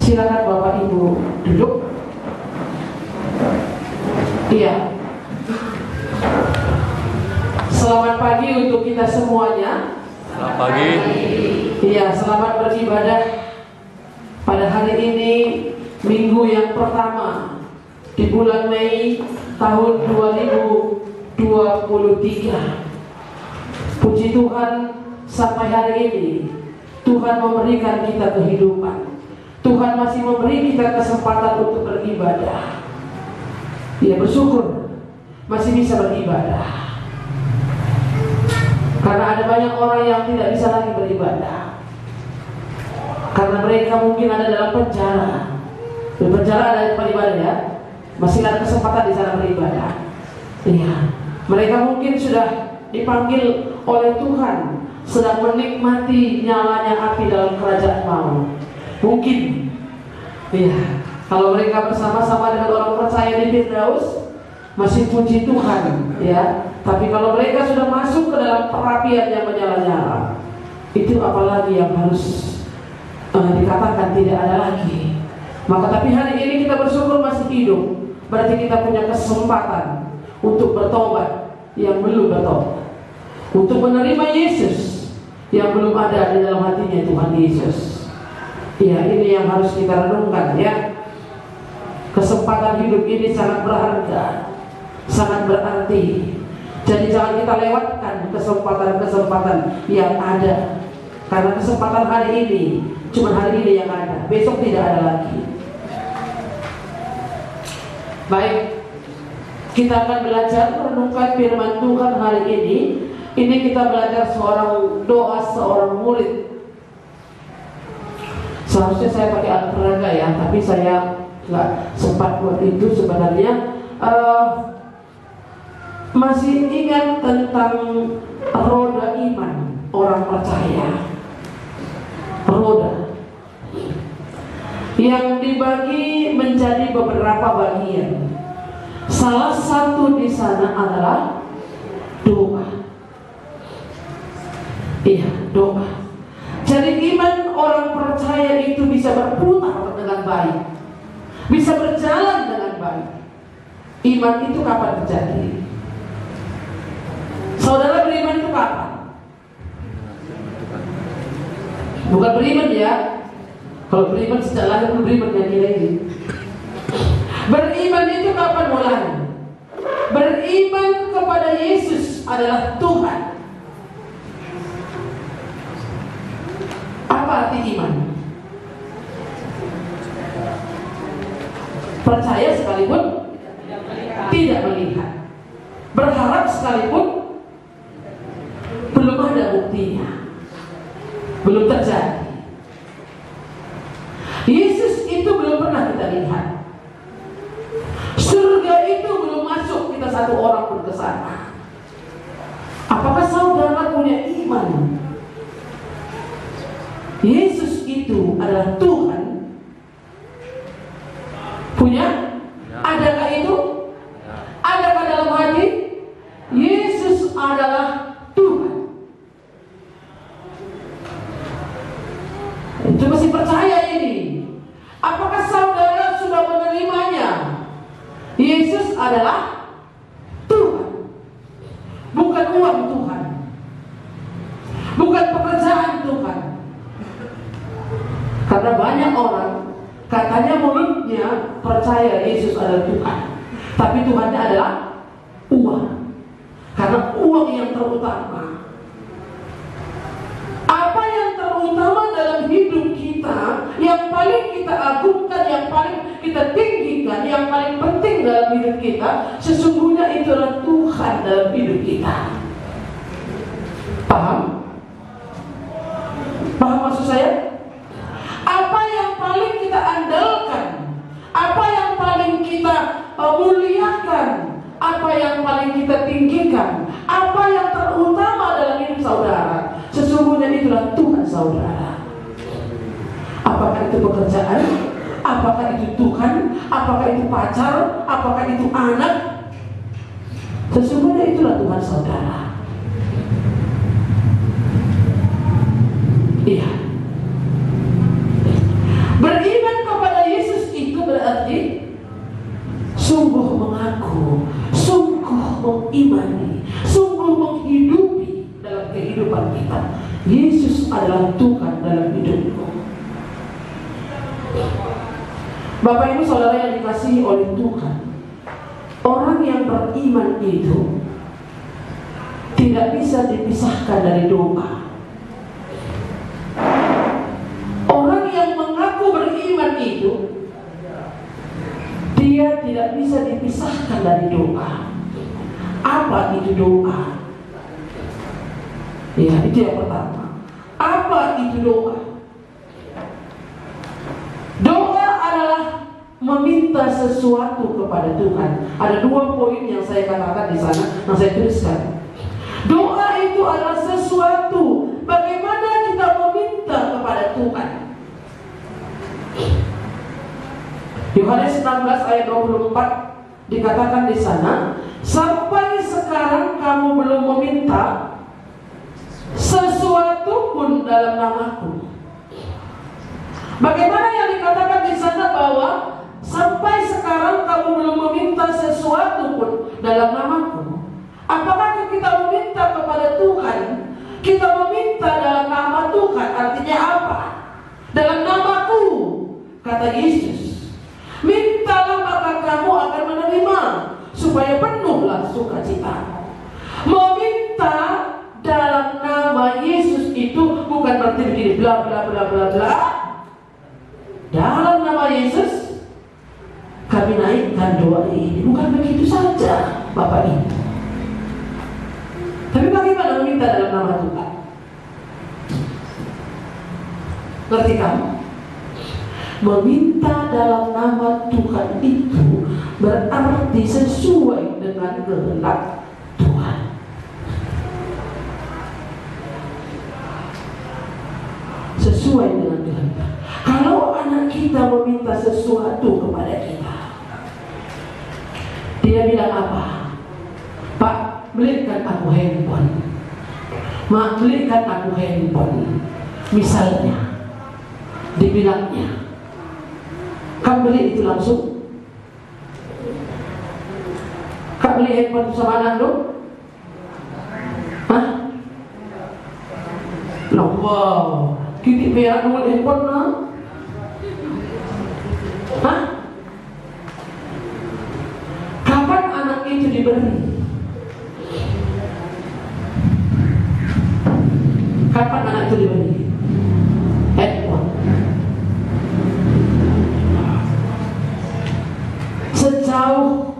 Silakan Bapak Ibu duduk. Iya. Selamat pagi untuk kita semuanya. Selamat pagi. Iya, selamat beribadah pada hari ini, minggu yang pertama di bulan Mei tahun 2023. Puji Tuhan, sampai hari ini Tuhan memberikan kita kehidupan. Tuhan masih memberi kita kesempatan untuk beribadah. Ya, bersyukur masih bisa beribadah. Karena ada banyak orang yang tidak bisa lagi beribadah, karena mereka mungkin ada dalam penjara. Di penjara ada tempat ibadah, ya, masih ada kesempatan di sana beribadah. Iya, mereka mungkin sudah dipanggil oleh Tuhan, sedang menikmati nyalanya api dalam kerajaan maut. Mungkin, iya, kalau mereka bersama-sama dengan orang percaya di Firdaus, masih puji Tuhan, ya. Tapi kalau mereka sudah masuk ke dalam perapian yang menyala-nyala, itu apalagi yang harus dikatakan tidak ada lagi. Maka tapi hari ini kita bersyukur masih hidup, berarti kita punya kesempatan untuk bertobat yang belum bertobat, untuk menerima Yesus yang belum ada di dalam hatinya Tuhan Yesus. Ya, ini yang harus kita renungkan, ya. Kesempatan hidup ini sangat berharga, sangat berarti. Jadi jangan kita lewatkan kesempatan-kesempatan yang ada, karena kesempatan hari ini cuma hari ini yang ada, besok tidak ada lagi. Baik, kita akan belajar merenungkan firman Tuhan hari ini. Ini kita belajar seorang doa seorang murid. Seharusnya saya pakai alat peraga, ya, tapi saya nggak sempat buat itu sebenarnya. Masih ingat tentang roda iman orang percaya, roda yang dibagi menjadi beberapa bagian. Salah satu di sana adalah doa. Iya, doa. Jadi iman orang percaya itu bisa berputar dengan baik, bisa berjalan dengan baik. Iman itu kapan terjadi? Saudara beriman itu kapan? Bukan beriman, ya. Kalau beriman sejak lahir pun beriman, yang ini. Beriman itu kapan mulai? Beriman kepada Yesus adalah Tuhan. Apa arti iman? Percaya sekalipun tidak melihat, berharap sekalipun belum ada buktinya, belum terjadi. Yesus itu belum pernah kita lihat. Surga itu belum masuk kita satu orang pun ke sana. Apakah saudara punya iman Yesus itu adalah Tuhan? Punya? Adakah itu? Adakah dalam hati? Yesus adalah Tuhan. Itu masih percaya ini. Apakah saudara sudah menerimanya? Yesus adalah Tuhan, bukan uang Tuhan, bukan pekerjaan Tuhan. Karena banyak orang katanya mulutnya percaya Yesus adalah Tuhan, tapi Tuhannya adalah uang. Karena uang yang terutama. Apa yang terutama dalam hidup kita, yang paling kita agungkan, yang paling kita tinggikan, yang paling penting dalam hidup kita, sesungguhnya itulah Tuhan dalam hidup kita. Paham? Paham maksud saya? Apa yang paling kita andalkan, apa yang paling kita muliakan, apa yang paling kita tinggikan, apa yang terutama dalam hidup saudara, sesungguhnya itulah Tuhan saudara. Apakah itu pekerjaan, apakah itu Tuhan, apakah itu pacar, apakah itu anak, sesungguhnya itulah Tuhan saudara. Iya. Beriman kepada Yesus adalah Tuhan dalam hidupmu. Bapak Ibu Saudara yang dikasihi oleh Tuhan, orang yang beriman itu tidak bisa dipisahkan dari doa. Orang yang mengaku beriman itu, dia tidak bisa dipisahkan dari doa. Apa itu doa? Ya, itu yang pertama. Apa itu doa? Doa adalah meminta sesuatu kepada Tuhan. Ada 2 poin yang saya katakan di sana, yang saya tuliskan. Doa itu adalah sesuatu bagaimana kita meminta kepada Tuhan. Yohanes 16 ayat 24 dikatakan di sana, sampai sekarang kamu belum meminta sesuatu pun dalam namaku. Bagaimana yang dikatakan di sana bahwa sampai sekarang kamu belum meminta sesuatu pun dalam namaku? Apakah kita meminta kepada Tuhan? Kita meminta dalam nama Tuhan, artinya apa? Dalam namaku, kata Yesus. Mintalah maka kamu akan menerima, supaya penuhlah sukacita. Meminta dalam nama Yesus itu bukan berarti begini bla bla bla bla bla. Dalam nama Yesus kami naikkan doa ini. Bukan begitu saja Bapak Ibu. Tapi bagaimana meminta dalam nama Tuhan? Ngerti kamu? Meminta dalam nama Tuhan itu berarti sesuai dengan kehendak Tuhan. Sesuai dengan kehendak. Kalau anak kita meminta sesuatu kepada kita, dia bilang apa? Pak, belikan aku handphone. Mak, belikan aku handphone. Misalnya, dibilangnya, kamu beli itu langsung? Kamu beli handphone sama anak lu? Hah? Loh, wow, kita berak dulu handphone lah. Hah? Kapan anak itu diberi? Kapan anak itu diberi? Handphone. Sejauh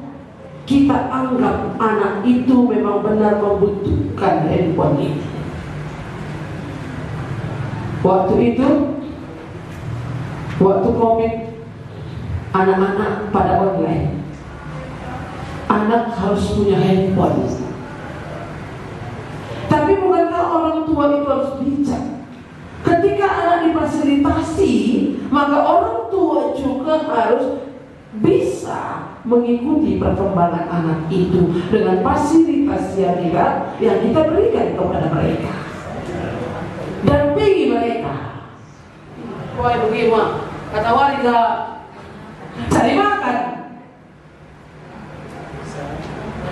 kita anggap anak itu memang benar membutuhkan handphone itu. Waktu itu, waktu COVID, anak-anak pada online. Anak harus punya handphone. Tapi bukankah orang tua itu harus bijak? Ketika anak difasilitasi, maka orang tua juga harus bisa mengikuti perkembangan anak itu dengan fasilitas yang kita berikan kepada mereka. Dampingi mereka. Wah, begini kata warga, cari makan.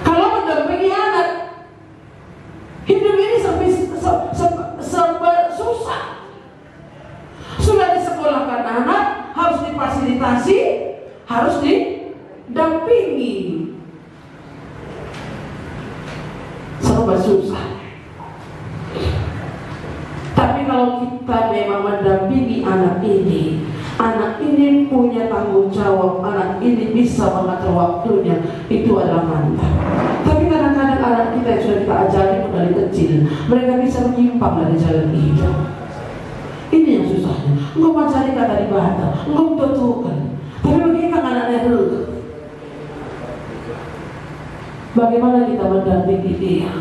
Kalau mendampingi anak, hidup ini serba susah. Sudah disekolahkan anak, harus difasilitasi, harus didampingi. Serba susah. Tapi kalau kita memang mendampingi anak ini punya tanggung jawab, anak ini bisa mengatur waktunya, itu adalah mantap. Tapi kadang-kadang anak kita yang sudah kita ajari dari kecil, mereka bisa menyimpang dari jalan hidup. Ini yang susahnya. Engkau mencari kata di bata, engkau tentukan. Tapi bagaimana anaknya dulu? Bagaimana kita mendampingi dia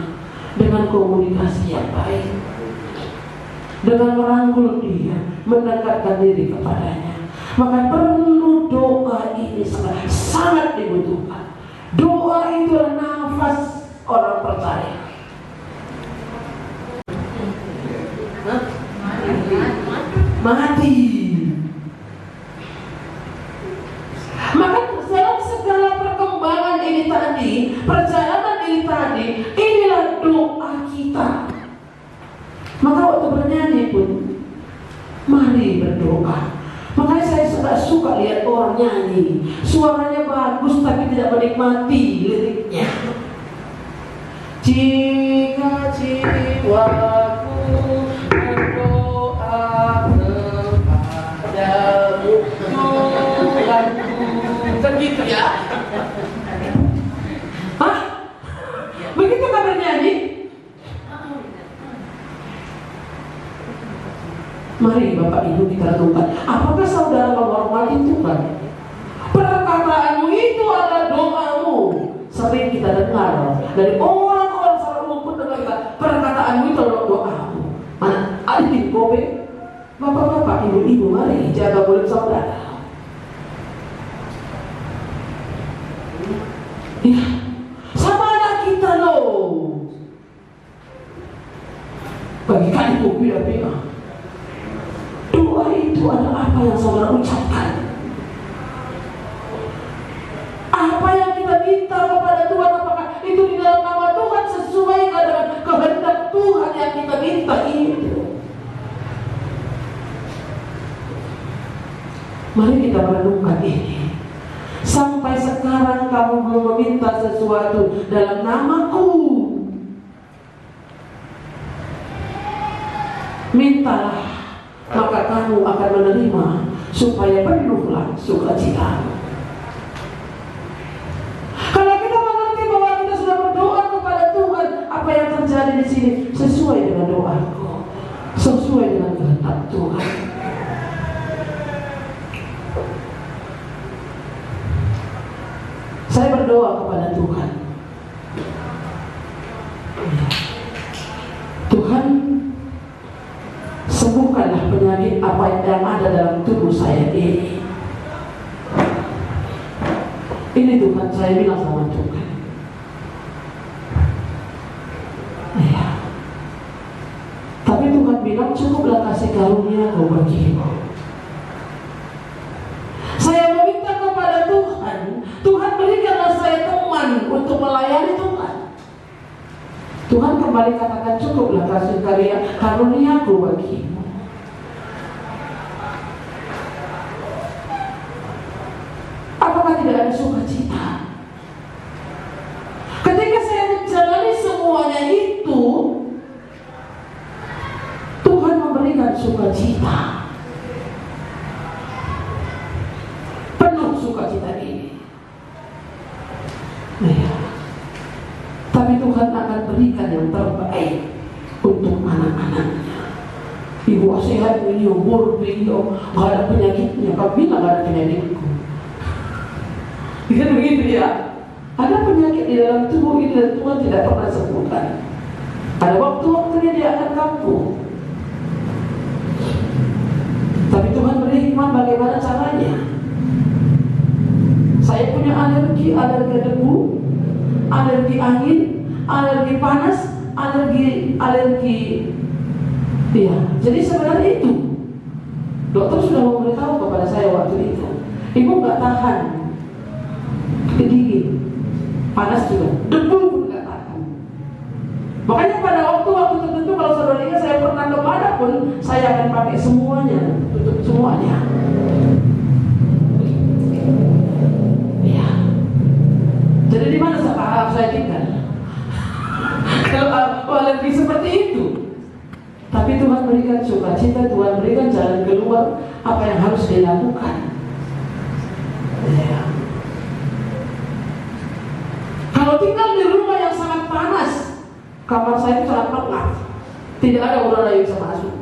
dengan komunikasi yang baik, dengan merangkul dia, mendekatkan diri kepadanya. Maka perlu doa ini sangat dibutuhkan. Doa itu adalah nafas orang percaya. Mati. Maka dalam segala perkembangan ini tadi, perjalanan ini tadi, inilah doa kita. Maka waktu berdoa. Makanya saya suka lihat orang nyanyi, suaranya bagus tapi tidak menikmati liriknya. Jika jiwaku berdoa kepadamu Tuhanku, kan gitu ya? Hah? Begitu kan bernyanyi? Mari Bapak Ibu kita renungkan, apakah saudara menghormati Tuhan? Perkataanmu itu adalah doamu. Sering kita dengar dari orang-orang secara umum pun dengar perkataanmu itu adalah doamu. Mana adik kobe, bapak-bapak, ibu-ibu, mari jaga mulut saudara. Ya, sama anak kita loh. Bagi kali kopi-kopi. Doa itu adalah apa yang saudara ucapkan. Apa yang kita minta kepada Tuhan, apakah itu di dalam nama Tuhan sesuai dengan kehendak Tuhan yang kita minta itu. Mari kita merenungkan ini. Sampai sekarang kamu belum meminta sesuatu dalam namaku, mintalah, maka kamu akan menerima supaya penuhlah sukacitamu. Kalau kita mengerti bahwa kita sudah berdoa kepada Tuhan, apa yang terjadi di sini sesuai dengan doaku, sesuai dengan kehendak Tuhan. Saya berdoa kepada Tuhan. Tuhan, sembuhkanlah penyakit apa yang ada dalam tubuh saya ini. Ini Tuhan, saya bilang sama Tuhan. Ya. Tapi Tuhan bilang cukuplah kasih karunia Kau bagimu. Saya meminta kepada Tuhan, Tuhan berikanlah saya teman untuk melayani Tuhan. Tuhan kembali katakan cukuplah kasih karunia-Ku bagimu. Apakah tidak ada sukacita? Ketika saya menjalani semuanya itu, Tuhan memberikan sukacita. Penuh sukacita ini. Ya. Tapi Tuhan akan berikan yang terbaik untuk anak-anaknya. Ibu sehat, beliau umur, beliau gak ada penyakitnya. Kau bilang gak ada penyakitku. Kan begitu ya? Ada penyakit di dalam tubuh ini dan Tuhan tidak pernah sembuhkan. Ada waktu-waktunya dia akan kampuh. Tapi Tuhan beri hikmat bagaimana caranya. Saya punya alergi debu, alergi angin, alergi panas, alergi ya. Jadi sebenarnya itu dokter sudah memberitahu kepada saya waktu itu, ibu nggak tahan kedingin, panas juga, debu pun nggak tahan. Makanya pada waktu tertentu kalau saudara ingat saya pernah kemana pun saya akan pakai semuanya, tutup semuanya. Jadi di mana harus saya tinggal? Kalau alergi seperti itu. Tapi Tuhan berikan sukacita, Tuhan berikan jalan keluar apa yang harus dilakukan. Ya. Kalau tinggal di rumah yang sangat panas, kamar saya itu sangat pengap, tidak ada udara yang bisa masuk.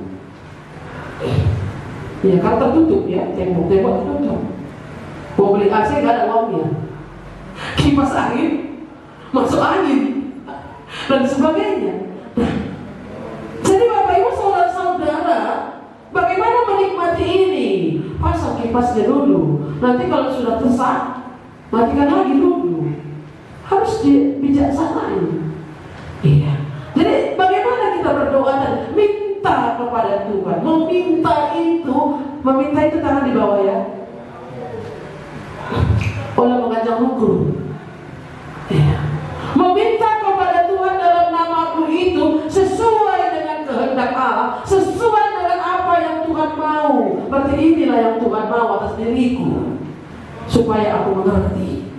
Ya kan tertutup ya, tembok tertutup. Mau beli AC nggak ada uangnya. Kipas angin, masuk angin, dan sebagainya. Nah, jadi Bapak Ibu saudara-saudara, bagaimana menikmati ini? Pasang kipasnya dulu. Nanti kalau sudah sesak, matikan lagi dulu. Harus bijaksanain. Iya. Jadi bagaimana kita berdoa dan minta kepada Tuhan? Meminta itu tangan di bawah ya. Oleh mengajak hukum. Ya. Meminta kepada Tuhan dalam namaku itu sesuai dengan kehendak Allah, sesuai dengan apa yang Tuhan mau. Berarti diriku supaya aku mengerti.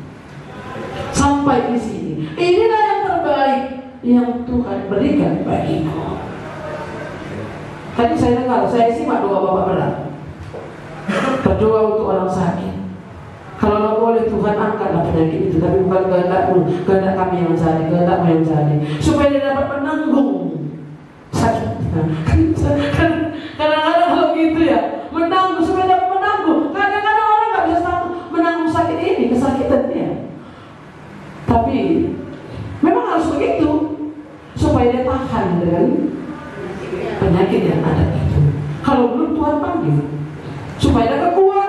Sampai di sini. Inilah yang terbaik yang Tuhan berikan bagiku. Tadi saya dengar, saya simak doa Bapak berat. Berdoa untuk orang sakit. Kalau boleh Tuhan angkatlah penyakit itu, tapi bukan kehendakmu, kehendak kami yang jadi, kehendakmu yang jadi, supaya dia dapat menanggung sakitnya. Kadang-kadang kalau gitu ya, menanggung supaya dapat menanggung. Kadang-kadang orang nggak bisa menanggung sakit ini, kesakitannya. Tapi memang harus begitu supaya dia tahan dengan penyakit yang ada itu. Kalau belum Tuhan panggil supaya ada kekuatan.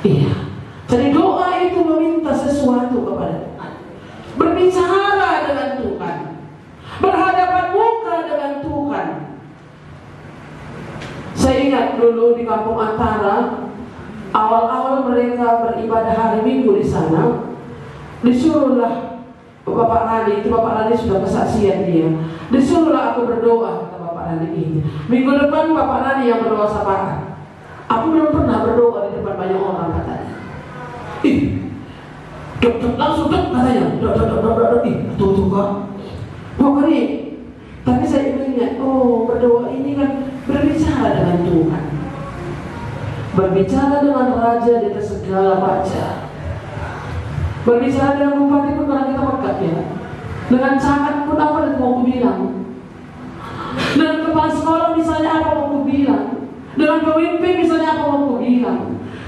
Iya. Jadi doa itu meminta sesuatu kepada Tuhan, berbicara dengan Tuhan, berhadapan muka dengan Tuhan. Saya ingat dulu di Kampung Antara, awal-awal mereka beribadah hari Minggu di sana, disuruhlah Bapak Rani, itu Bapak Rani sudah kesaksian dia, disuruhlah aku berdoa, kata Bapak Rani ini. Minggu depan Bapak Rani yang berdoa sapaan. Aku belum pernah berdoa di depan banyak orang, katanya. Langsung katanya, tuh kak. Pokoknya, tapi saya ingat, berdoa ini kan berbicara dengan Tuhan, berbicara dengan Raja di atas segala raja, berbicara dengan bupati pun karena kita mekat ya, dengan camat pun apa yang mau aku bilang, dengan kepala sekolah misalnya apa mau aku bilang, dengan pemimpin misalnya apa mau aku bilang.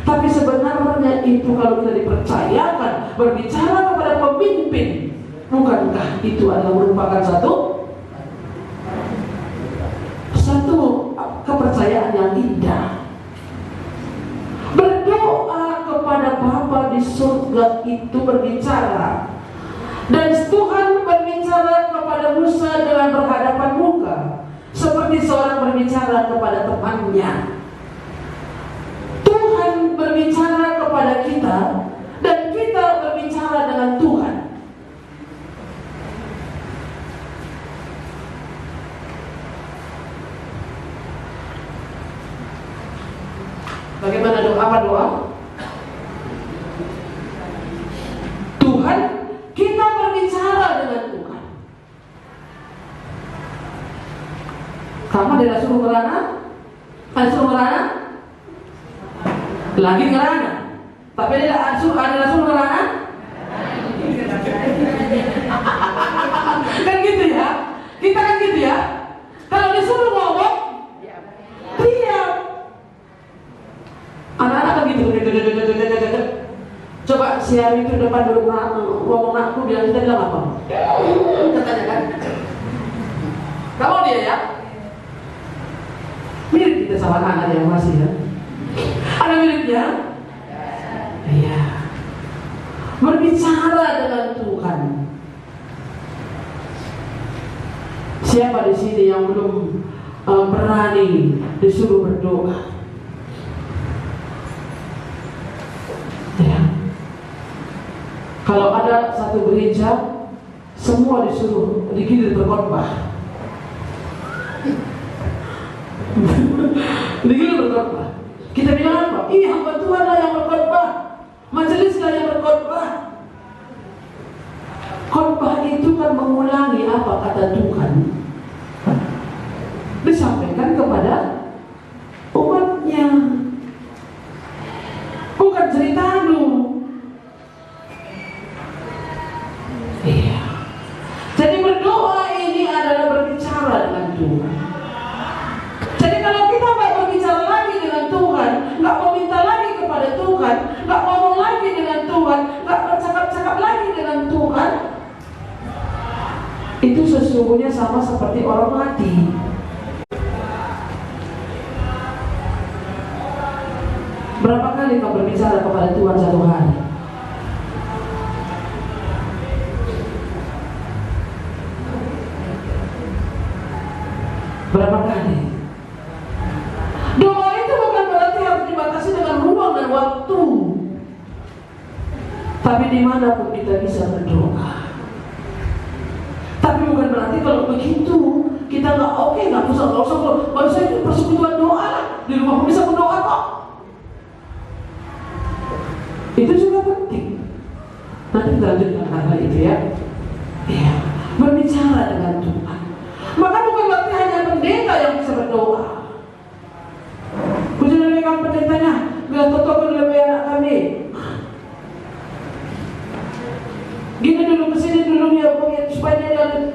Tapi sebenarnya itu kalau kita dipercayakan berbicara kepada pemimpin, bukankah itu adalah merupakan satu kepercayaan yang indah. Berdoa kepada Bapa di surga itu berbicara, dan Tuhan berbicara kepada Musa dengan berhadapan muka, seperti seorang berbicara kepada temannya. Tuhan berbicara kepada kita, dan kita berbicara dengan Tuhan. Bagaimana doa? Apa doa? Tuhan, kita berbicara dengan Tuhan. Kamu ada suruh ngerana? Ada suruh ngerana? Lagi ngerana? Tapi ada suruh ngerana? Kan gitu ya? Kita kan gitu ya? Kalau disuruh ngomong, diam. Anak-anak kan gitu. Coba si Hari itu depan dulu ngomong aku bilang kita bilang apa? Katanya kan? Kalau dia ya, mirip kita sama anak yang masih ya. Ada miripnya? Iya. Berbicara dengan Tuhan. Siapa di sini yang belum berani disuruh berdoa? Ya. Kalau ada satu gereja, semua disuruh digilir berkhotbah. Digilir berkhotbah. Kita bilang apa? Hamba Tuhan lah yang berkhotbah, majelis lah yang berkhotbah. Khotbah itu kan mengulangi apa kata Tuhan, disampaikan kepada umatnya, bukan cerita lu. Iya. Jadi berdoa ini adalah berbicara dengan Tuhan. Jadi kalau kita nggak berbicara lagi dengan Tuhan, nggak meminta lagi kepada Tuhan, nggak ngomong lagi dengan Tuhan, nggak bercakap-cakap lagi dengan Tuhan, itu sesungguhnya sama seperti orang mati. Berapa kali kau berbicara kepada Tuhan satu hari? Berapa kali? Doa itu bukan berarti harus dibatasi dengan ruang dan waktu, tapi dimanapun kita bisa berdoa. Tapi bukan berarti kalau begitu kita nggak usah itu persekutuan doa lah. di rumah pun bisa berdoa kok. Itu juga penting. Nanti kita lanjutkan hal itu ya. Ya, berbicara dengan Tuhan. Maka bukan berarti hanya pendeta yang bisa berdoa. Puji mereka pendetanya, biar toto lebih anak kami. Gini dulu kesini dulu ya, supaya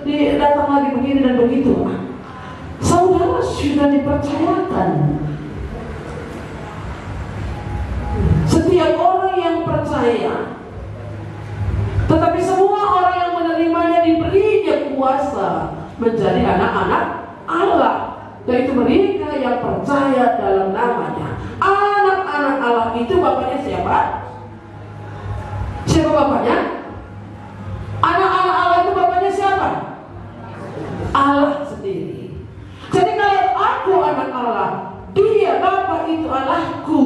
dia datang lagi begini dan begitu. Saudara sudah dipercayakan. Setiap orang yang percaya, tetapi semua orang yang menerimanya diberinya kuasa menjadi anak-anak Allah, yaitu mereka yang percaya dalam namanya. Anak-anak Allah itu bapaknya siapa? Siapa bapaknya? Anak-anak Allah itu bapaknya siapa? Allah sendiri. Jadi kalau aku anak Allah, dia bapak itu Allahku,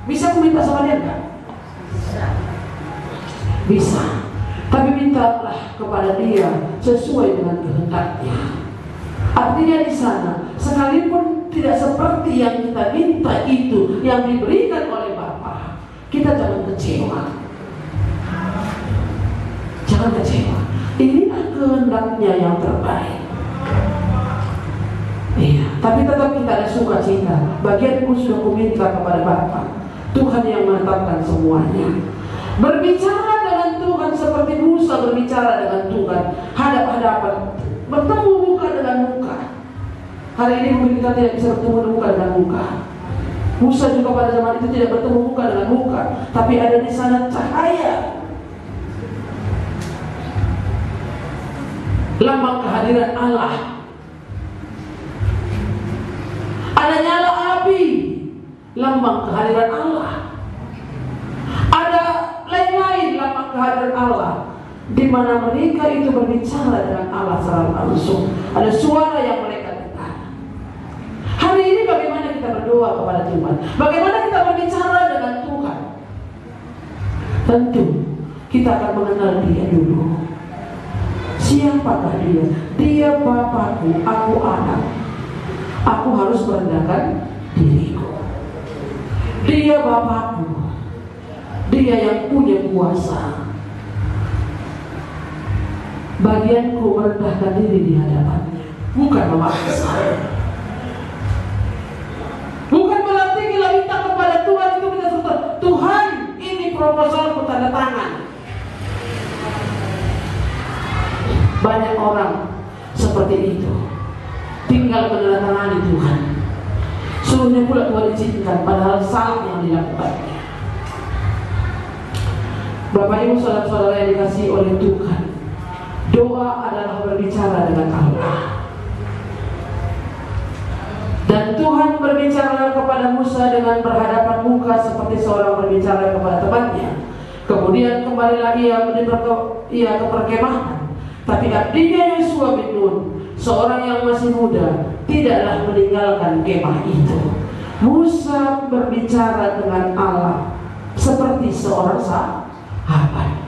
bisa aku minta sama dia enggak? Bisa. Tapi mintalah kepada dia sesuai dengan kehendaknya. Artinya di sana, sekalipun tidak seperti yang kita minta itu yang diberikan oleh Bapa, kita jangan kecewa. Jangan kecewa. Inilah kehendaknya yang terbaik. Iya, tapi tetap kita ada sukacita. Bagianku sudah kuminta kepada Bapa. Tuhan yang menetapkan semuanya. Berbicara dengan Tuhan seperti Musa berbicara dengan Tuhan hadap-hadapan, bertemu muka dengan muka. Hari ini mungkin kita tidak bisa bertemu muka dengan muka. Musa juga pada zaman itu tidak bertemu muka dengan muka, tapi ada di sana cahaya, lambang kehadiran Allah. Ada nyala api, lambang kehadiran Allah. Ada lain-lain lambang kehadiran Allah, di mana mereka itu berbicara dengan Allah secara langsung. Ada suara yang mereka dengar. Hari ini bagaimana kita berdoa kepada Tuhan? Bagaimana kita berbicara dengan Tuhan? Tentu kita akan mengenal Dia dulu. Siapakah Dia? Dia Bapakku, aku anak. Aku harus merendahkan diriku. Dia Bapakku. Dia yang punya kuasa. Bagianku merendahkan diri di hadapannya, bukan memaksa. Bukan berarti kita minta kepada Tuhan itu kita suruh, Tuhan ini proposalku tanda tangan. Banyak orang seperti itu, tinggal menandatangani Tuhan. Suruhnya pula Tuhan izinkan, padahal salah yang dilakukannya. Bapak Ibu saudara-saudara yang dikasihi oleh Tuhan, doa adalah berbicara dengan Allah. Dan Tuhan berbicara kepada Musa dengan berhadapan muka seperti seorang berbicara kepada temannya. Kemudian kembalilah ia ke perkemahan. Tapi abdinya Yosua bin Nun, seorang yang masih muda, tidaklah meninggalkan kemah itu. Musa berbicara dengan Allah seperti seorang sahabat.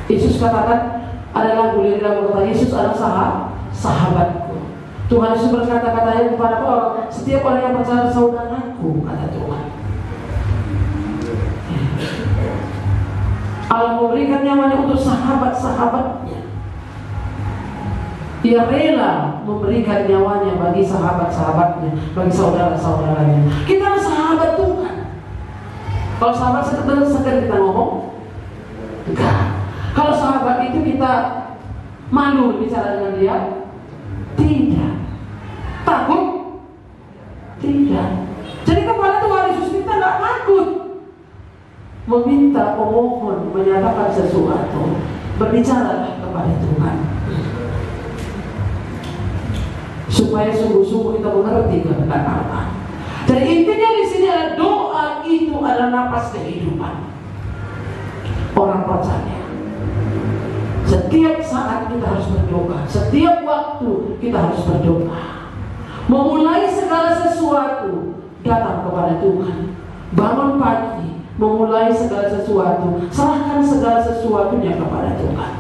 Yesus katakan, ada lagu lirik berkata, Yesus adalah sahabatku. Tuhan Yesus berkata-katanya kepada orang, setiap orang yang percaya saudaraku, kata Tuhan. Allah memberikan nyawanya untuk sahabat-sahabatnya. Dia rela memberikan nyawanya bagi sahabat-sahabatnya, bagi saudara-saudaranya. Kita adalah sahabat Tuhan. Kalau sahabat sekedar kita ngomong, enggak. Kalau sahabat itu kita malu bicara dengan dia, tidak. Takut? Tidak. Jadi kepada Tuhan Yesus kita tidak takut meminta, memohon, menyatakan sesuatu. Berbicaralah kepada Tuhan, supaya sungguh-sungguh kita mengerti kehendak Allah. Jadi intinya di sini adalah doa itu adalah napas kehidupan orang percaya. Setiap saat kita harus berdoa, setiap waktu kita harus berdoa. Memulai segala sesuatu datang kepada Tuhan. Bangun pagi, memulai segala sesuatu, serahkan segala sesuatunya kepada Tuhan.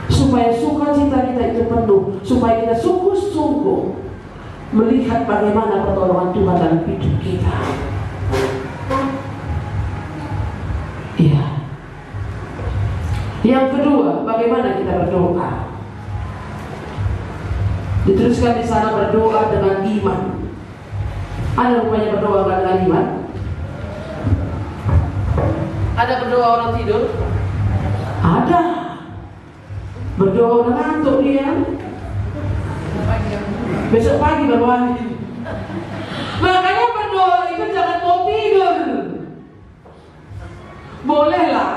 Supaya sukacita kita itu penuh, supaya kita sungguh-sungguh melihat bagaimana pertolongan Tuhan dalam hidup kita. Iya. Yang kedua, bagaimana kita berdoa? Dituliskan di sana berdoa dengan iman. Ada rupanya berdoa dengan iman? Ada berdoa orang tidur? Ada. Berdoa udah ngantuk dia. Besok pagi baru mandi. Makanya berdoa itu jangan mau tidur. Bolehlah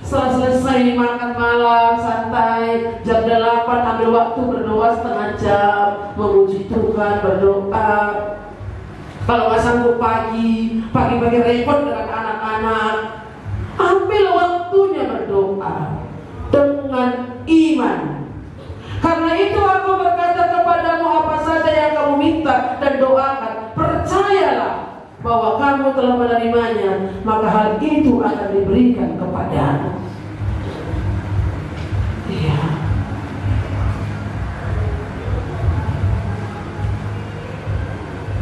setelah selesai makan malam santai jam 8 ambil waktu berdoa setengah jam, memuji Tuhan, berdoa. Kalau nggak sanggup pagi-pagi repot dengan anak-anak, ambil waktunya berdoa dengan iman. Karena itu aku berkata kepadamu, apa saja yang kamu minta dan doakan, percayalah bahwa kamu telah menerimanya, maka hal itu akan diberikan kepadamu. Iya.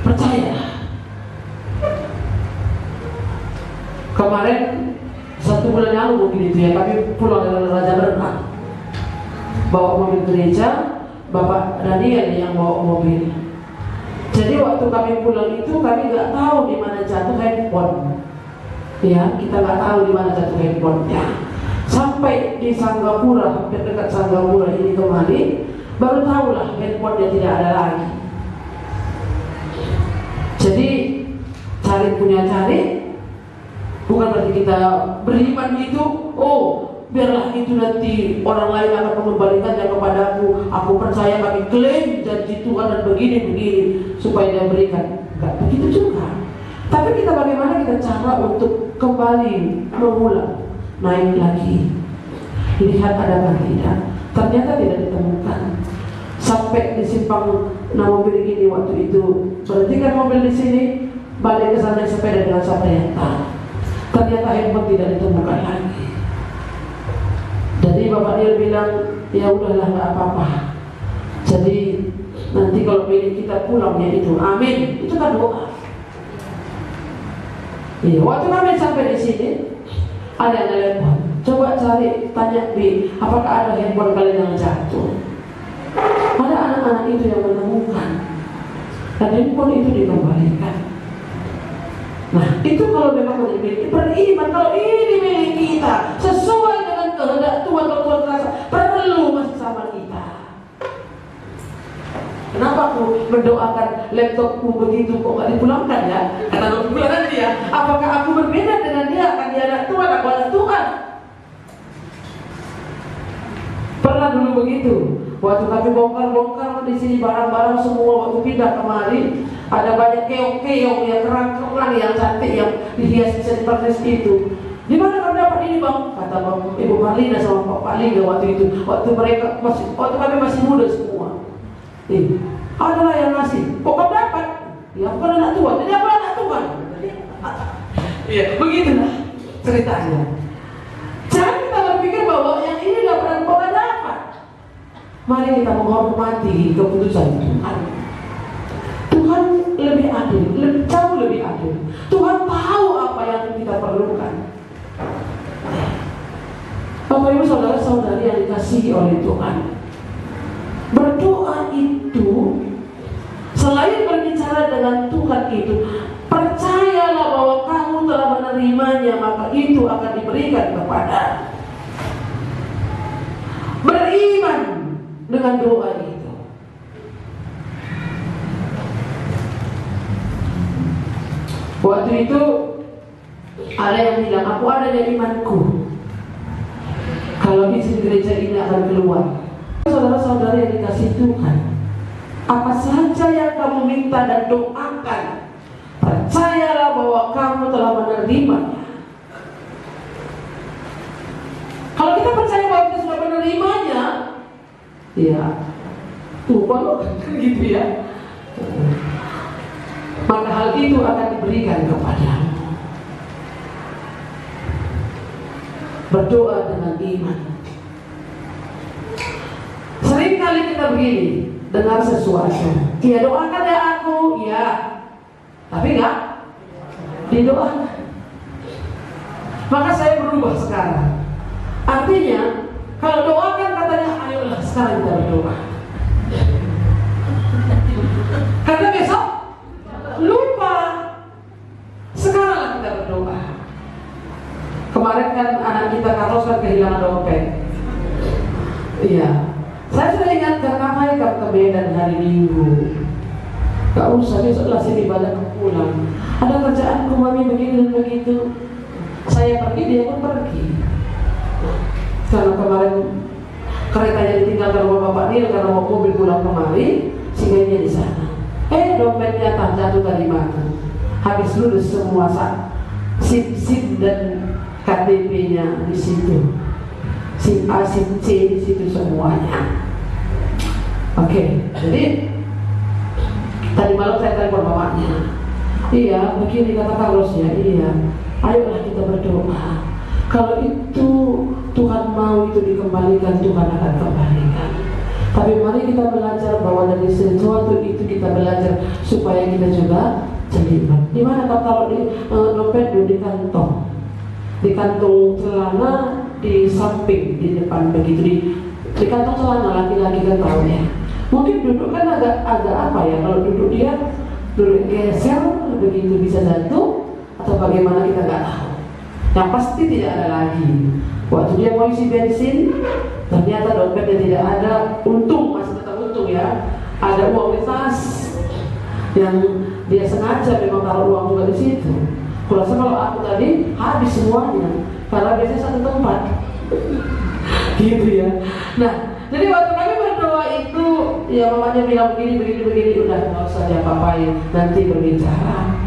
Percayalah. Kemarin 1 bulan lalu mungkin itu ya, kami pulang dari Raja Berkah, bawa mobil gereja, Bapak Daniel yang bawa mobil. Jadi waktu kami pulang itu kami nggak tahu di mana jatuh handphone. Ya, kita nggak tahu di mana jatuh handphone. Ya, sampai di Sanggapura, hampir dekat Sanggapura ini kembali, baru tahulah handphonenya tidak ada lagi. Jadi cari punya cari, bukan berarti kita beriman itu, oh biarlah itu nanti orang lain akan mengembalikannya kepadaku. Aku percaya, kami klaim janji Tuhan dan begini-begini supaya dia berikan. Enggak begitu juga. Tapi kita bagaimana kita cara untuk kembali mengulang, naik lagi, lihat adakah tidak. Ternyata tidak ditemukan. Sampai di simpang mobil ini waktu itu, berhentikan mobil di sini, balik ke sana sepeda dengan Saprianta. Ternyata handphone tidak ditemukan lagi. Jadi Bapak dia bilang, ya udahlah nggak apa-apa. Jadi nanti kalau milik kita pulangnya itu, amin. Itu kan doa. Iya, waktu kami sampai di sini, ada yang telepon. Coba cari, tanya Bi, apakah ada handphone kalian yang jatuh? Ada anak-anak itu yang menemukan, dan handphone itu dikembalikan. Nah, itu kalau memang menjadi milik, beriman kalau ini milik kita sesuai dengan kehendak Tuhan. Kalau Tuhan rasa perlu masih sama kita. Kenapa aku mendoakan laptopku begitu kok nggak dipulangkan ya? Kata dokter nanti ya, apakah aku berbeda dengan dia? Kan dia anak Tuhan, aku anak Tuhan. Pernah dulu begitu. Waktu kami bongkar di sini barang-barang semua, waktu pindah kemari, ada banyak keong-keong yang kerang-kerang yang cantik yang dihias pernis itu. Di mana kamu dapat ini bang? Kata Ibu Marlina sama Pak Lina waktu itu. Waktu kami masih muda semua. Adalah yang ngasih. Kok kamu dapat? Ya bukan anak Tuhan. Jadi apa anak Tuhan? Iya, begitulah ceritanya. Jangan kita berpikir bahwa yang ini dapat dan kok nggak dapat. Mari kita menghormati keputusan Tuhan. Tuhan lebih adil, jauh lebih adil. Tuhan tahu apa yang kita perlukan. Bapak Ibu saudara-saudari yang dikasihi oleh Tuhan, berdoa itu selain berbicara dengan Tuhan itu, percayalah bahwa kamu telah menerimanya, maka itu akan diberikan kepada. Beriman dengan doa itu. Waktu itu ada yang bilang, aku adanya imanku, kalau isi gereja ini akan keluar. Saudara-saudari yang dikasih Tuhan, apa saja yang kamu minta dan doakan, percayalah bahwa kamu telah menerimanya. Kalau kita percaya bahwa kita sudah menerimanya, ya Tuhan kan gitu ya, maka hal itu akan diberikan kepadamu. Berdoa dengan iman. Seringkali kita begini, dengar sesuatu, Ya doakan ya aku, ya, tapi nggak didoakan. Maka saya berubah sekarang. Artinya, kalau doakan katanya, ayolah sekarang kita berdoa. Karena besok lupa. Sekarang kita berdoa. Kemarin kan anak kita Carlos kan kehilangan dompet. Iya. Saya sudah ingatkan, ngapain kamu ke Medan hari Minggu? Gak usah, besoklah sini ibadah pulang. Ada kerjaanku mami begini dan begitu. Saya pergi, dia pun pergi. Karena kemarin keretanya ditinggalkan rumah Bapak Nil karena mau mobil pulang kemari, sehingga dia di sana. Dompetnya tak jatuh dari mana? Habis lulus semua SIM dan KTP-nya di situ. SIM A, SIM C di situ semuanya. Oke, jadi tadi malam saya telepon bapaknya. Iya, begini kata Carlos ya. Iya, ayolah kita berdoa. Kalau itu Tuhan mau itu dikembalikan, Tuhan akan kembalikan. Tapi mari kita belajar bahwa dari sesuatu itu kita belajar supaya kita juga terlibat. Di mana kau taruh di dompet di kantong, di kantong celana di samping di depan begitu di kantong celana laki-laki kan tahu ya. Mungkin duduk kan agak apa ya, kalau duduk dia duduk geser begitu bisa jatuh atau bagaimana kita nggak tahu. Yang pasti tidak ada lagi. Waktu dia mau isi bensin, ternyata dompetnya tidak ada. Untung, masih tetap untung ya, ada uang di tas yang dia sengaja memang taruh uang juga di situ. Kurasa kalau aku tadi habis semuanya, karena biasanya satu tempat. Gitu ya. Nah, jadi waktu kami berdoa itu, ya mamanya bilang begini, udah nggak usah diapa-apain, nanti berbicara.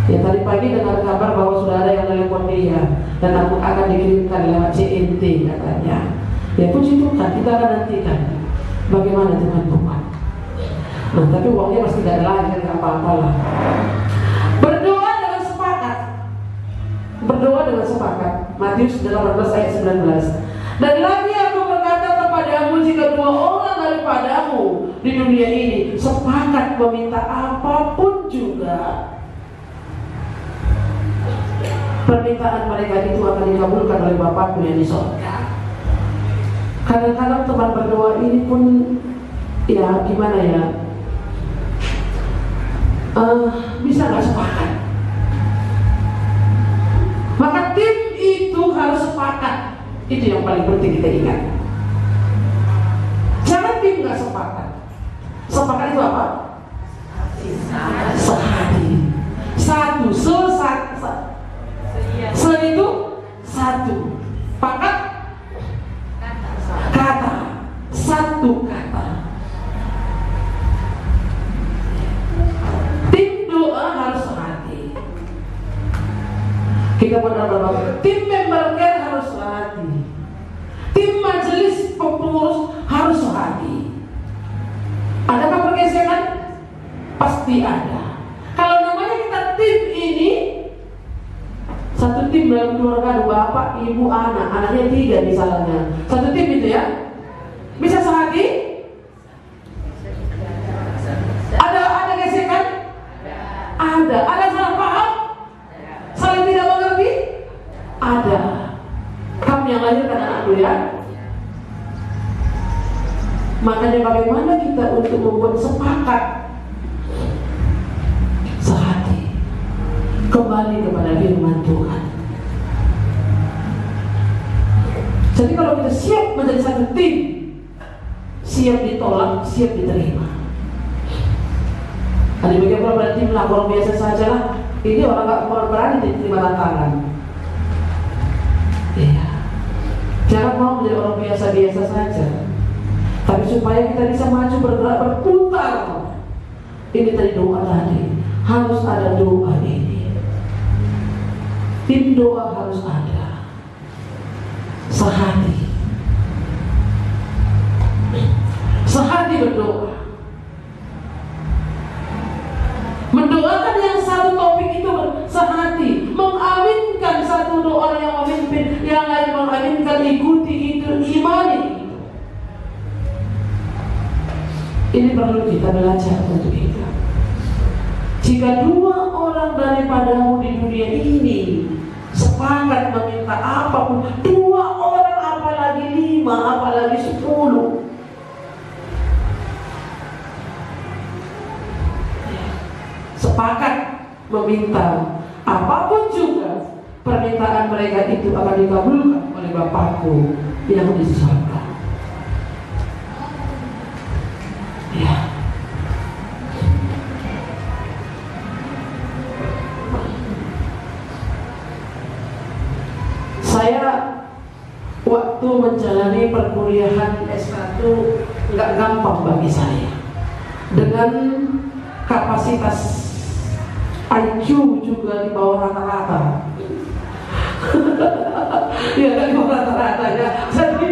Ya tadi pagi dengar kabar bahwa sudah ada yang telepon dia dan aku akan dikirimkan lewat CNT katanya. Ya puji Tuhan, kita akan nantikan bagaimana Tuhan buat. Nah, tapi uangnya pasti tidak ada lagi, nggak apa-apalah. Berdoa dengan sepakat. Berdoa dengan sepakat. Matius 18 ayat 19. Dan lagi aku berkata kepadamu, jika dua orang daripadamu di dunia ini sepakat meminta apapun juga, permintaan mereka itu akan dikabulkan oleh Bapakku yang di surga. Kadang-kadang teman berdoa ini pun ya gimana ya, bisa nggak sepakat. Maka tim itu harus sepakat. Itu yang paling penting kita ingat. Jangan tim nggak sepakat. Sepakat itu apa? Sehati. Satu. Se itu satu. Pakat kata. Satu kata. Tim doa harus sehati. Kita benar-benar tim member care harus sehati. Tim majelis pengurus harus sehati. Adakah pergeseran? Pasti ada. Kalau namanya kita tim ini, satu tim dalam keluarga, bapak, ibu, anak, anaknya 3 misalnya, satu tim itu ya, bisa sehati? Ada gesekan? Ada. Ada salah paham? Saling tidak mengerti? Ada. Kamu yang lahirkan anakku ya. Makanya bagaimana kita untuk membuat sepakat, sehati, kembali kepada firman Tuhan. Jadi kalau kita siap menjadi satu tim, siap ditolak, siap diterima. Ada bagaimana berarti orang biasa saja lah. Ini orang nggak berani diterima tantangan. Iya. Jangan mau menjadi orang biasa-biasa saja. Tapi supaya kita bisa maju, bergerak, berputar. Ini tadi doa tadi. Harus ada doa ini. Tim doa harus ada. Sehati. Sehati berdoa. Mendoakan yang satu topik itu sehati. Mengaminkan satu doa yang memimpin, yang lain mengaminkan, ikuti itu, imani itu. Ini perlu kita belajar untuk itu. Jika dua orang daripadamu di dunia ini sepakat meminta apapun, dua orang apalagi 5, apalagi 10, sepakat meminta apapun juga, permintaan mereka itu akan dikabulkan oleh Bapakku yang di surga. Ya. Saya waktu menjalani perkuliahan S1 nggak gampang bagi saya. Dengan kapasitas IQ juga di bawah rata-rata. Ya kan, di bawah rata-rata ya. Jadi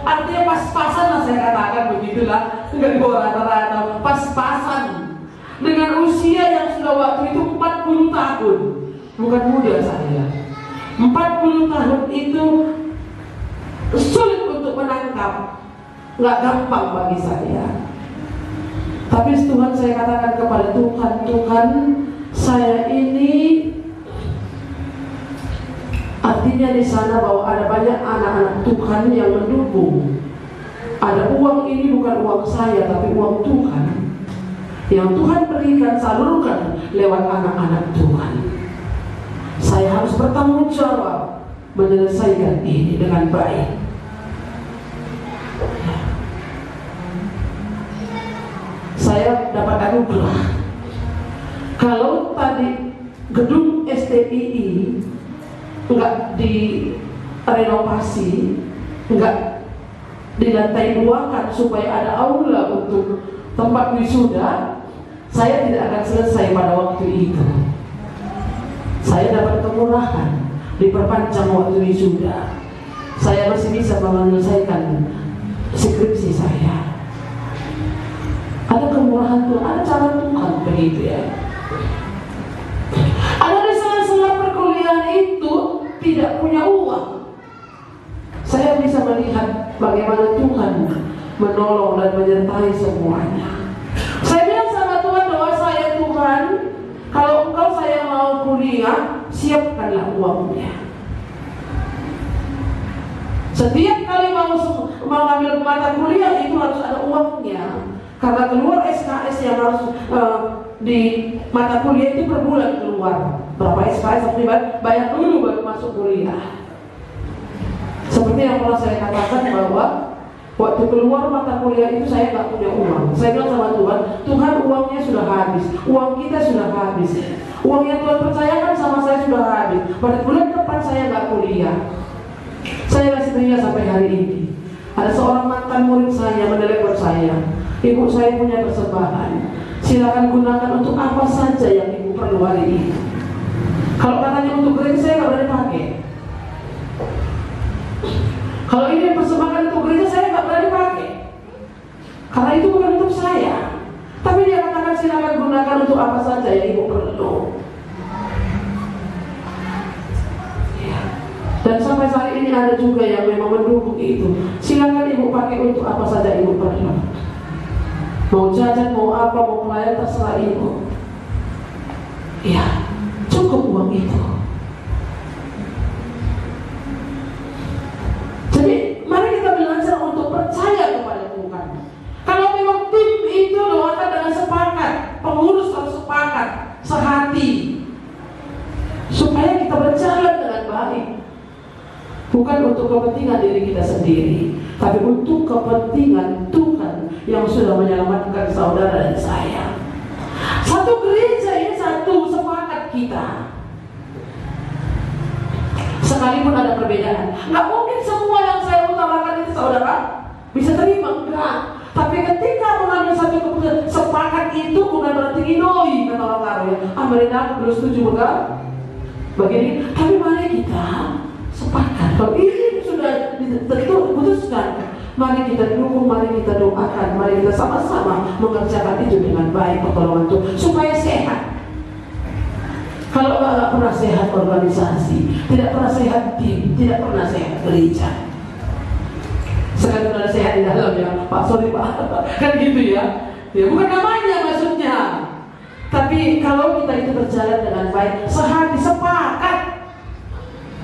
artinya pas-pasan lah, saya katakan begitulah. Nggak di bawah rata-rata, pas-pasan. Dengan usia yang sudah waktu itu 40 tahun. Bukan muda saya. 40 tahun itu sulit untuk menangkap, nggak gampang bagi saya. Tapi Tuhan, saya katakan kepada Tuhan, Tuhan, saya ini, artinya di sana bahwa ada banyak anak-anak Tuhan yang mendukung. Ada uang ini bukan uang saya, tapi uang Tuhan yang Tuhan berikan, salurkan lewat anak-anak Tuhan. Saya harus bertanggung jawab menyelesaikan ini dengan baik. Saya dapat anugerah. Kalau tadi gedung STII enggak direnovasi, enggak dilantai duakan supaya ada aula untuk tempat wisuda, saya tidak akan selesai pada waktu itu. Saya dapat kemurahan, diperpanjang waktu wisuda. Saya masih bisa menyelesaikan skripsi saya. Ada kemurahan Tuhan, ada cara Tuhan, begitu ya. Ada di sela-sela perkuliahan itu tidak punya uang. Saya bisa melihat bagaimana Tuhan menolong dan menyertai semuanya. Saya bilang sama Tuhan, doa saya, Tuhan, kalau Engkau saya mau kuliah, siapkanlah uangnya. Setiap kali mau ambil mata kuliah itu harus ada uangnya. Karena keluar SKS yang harus di mata kuliah itu per bulan keluar. Berapa SKS harus bayar dulu baru masuk kuliah. Seperti yang pernah saya katakan bahwa waktu keluar mata kuliah itu saya nggak punya uang. Saya bilang sama Tuhan, Tuhan, uangnya sudah habis, uang kita sudah habis, uang yang Tuhan percayakan sama saya sudah habis. Pada bulan depan saya nggak kuliah. Saya masih tinggal sampai hari ini. Ada seorang mantan murid saya menelepon saya, ibu saya punya persembahan, silakan gunakan untuk apa saja yang ibu perlu hari ini. Kalau katanya untuk gereja, saya nggak berani pakai. Kalau ini persembahkan untuk gereja, saya nggak berani pakai, karena itu bukan untuk saya. Tapi dia katakan silakan gunakan untuk apa saja yang ibu perlu. Dan sampai saat ini ada juga yang memang mendukung itu. Silakan ibu pakai untuk apa saja ibu perlu. Mau jajan, mau apa, mau pelayan, terserah ibu. Ya, cukup uang itu. Jadi mari kita belajar untuk percaya kepada Tuhan. Kalau memang tim itu doakan dengan sepakat, pengurus harus sepakat, sehati, supaya kita berjalan dengan baik. Bukan untuk kepentingan diri kita sendiri, tapi untuk kepentingan Tuhan yang sudah menyelamatkan saudara dan saya. Satu gereja ini satu sepakat kita. Sekalipun ada perbedaan, nggak mungkin semua yang saya utarakan itu saudara bisa terima, enggak. Tapi ketika mengambil satu keputusan, sepakat itu bukan berarti inoi, kata orang Karo ya. Mereka belum setuju enggak? Begini, tapi mari kita sepakat. Kalau ini sudah diputuskan, mari kita dukung, mari kita doakan, mari kita sama-sama mengerjakan itu dengan baik, pertolongan Tuhan supaya sehat. Kalau nggak pernah sehat organisasi, tidak pernah sehat tim, tidak pernah sehat gereja. sekali ada sehat di dalam ya, Pak, sorry Pak. Kan gitu ya. Ya bukan namanya maksudnya. Tapi kalau kita itu berjalan dengan baik, sehati sepakat,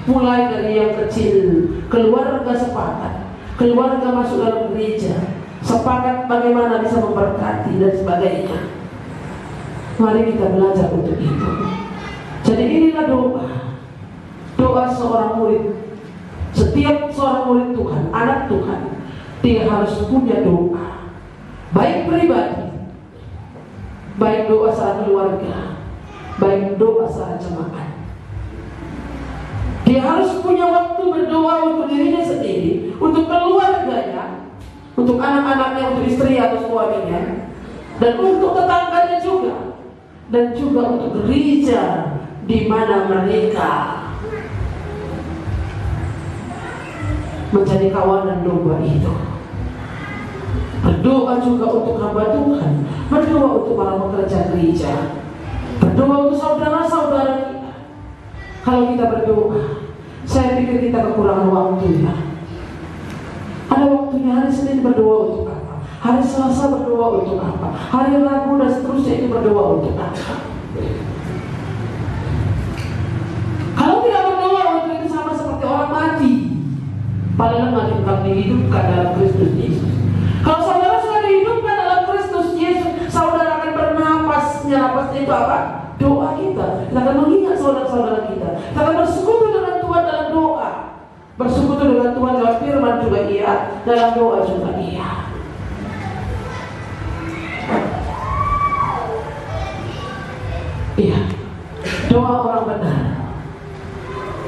mulai dari yang kecil, keluarga sepakat, keluarga masuk dalam gereja, sepakat bagaimana bisa memberkati dan sebagainya. Mari kita belajar untuk itu. Jadi inilah doa. Doa seorang murid. Setiap seorang murid Tuhan, anak Tuhan, dia harus punya doa. Baik pribadi, baik doa secara keluarga, baik doa secara jemaat. Dia harus punya waktu berdoa untuk dirinya sendiri, untuk keluarganya, untuk anak-anaknya, untuk istri atau suaminya, dan untuk tetangganya juga, dan juga untuk gereja di mana mereka menjadi kawanan domba itu. Berdoa juga untuk hamba Tuhan, berdoa untuk para pekerja gereja, berdoa untuk saudara-saudara kita. Kalau kita berdoa, saya pikir kita kekurangan waktu ya. Ada waktunya hari Senin berdoa untuk apa? Hari Selasa berdoa untuk apa? Hari Rabu dan seterusnya itu berdoa untuk apa? Kalau tidak berdoa untuk itu sama seperti orang mati. Padahal bukan dihidupkan dalam Kristus Yesus. Kalau saudara sudah dihidupkan dalam Kristus Yesus, saudara akan bernapasnya. Napasnya itu apa? Doa kita. Kita akan mengingat saudara-saudara kita. Kita akan bersekutu dengan Tuhan dalam doa. Bersekutu dengan Tuhan dalam firman juga iya, dalam doa juga iya. Iya. Doa orang benar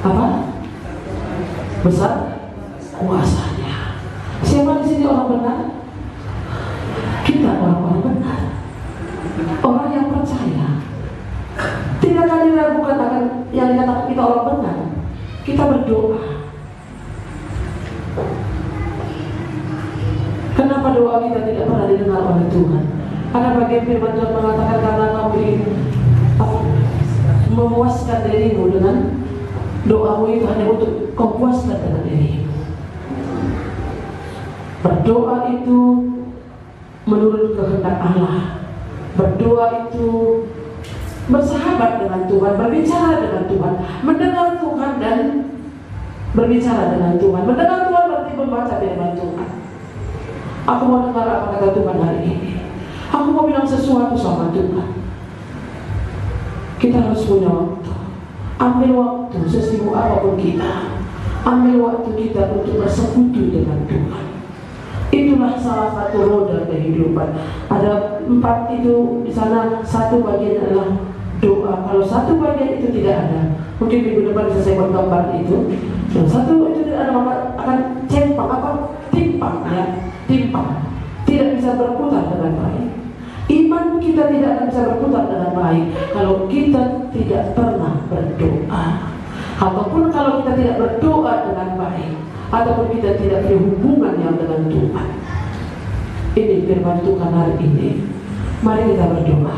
apa? Besar kuasanya. Siapa di sini orang benar? Kita orang-orang benar, orang yang percaya. Tidak akan diragukan akan yang dikatakan kita orang benar. Kita berdoa. Kenapa doa kita tidak pernah didengar oleh Tuhan? Karena bagian firman Tuhan mengatakan karena kamu ingin memuaskan dirimu dengan doamu itu hanya untuk kau puaskan dengan dirimu. Berdoa itu menurut kehendak Allah. Berdoa itu bersahabat dengan Tuhan, berbicara dengan Tuhan, mendengar Tuhan dan berbicara dengan Tuhan. Mendengar Tuhan berarti membaca firman Tuhan. Aku mau dengar apa kata Tuhan hari ini. Aku mau bilang sesuatu sama Tuhan. Kita harus punya waktu. Ambil waktu sesibuk apapun kita. Ambil waktu kita untuk bersekutu dengan Tuhan. Itulah salah satu roda kehidupan. Ada 4 itu di sana. Satu bagian adalah doa. Kalau satu bagian itu tidak ada, mungkin minggu depan bisa saya buat gambar itu. Dan satu itu tidak ada, maka akan cempang apa? Timpang ya, timpang. Tidak bisa berputar dengan baik. Iman kita tidak akan bisa berputar dengan baik kalau kita tidak pernah berdoa. Ataupun kalau kita tidak berdoa dengan baik, ataupun kita tidak punya hubungan yang dengan Tuhan. Ini firman Tuhan hari ini. Mari kita berdoa.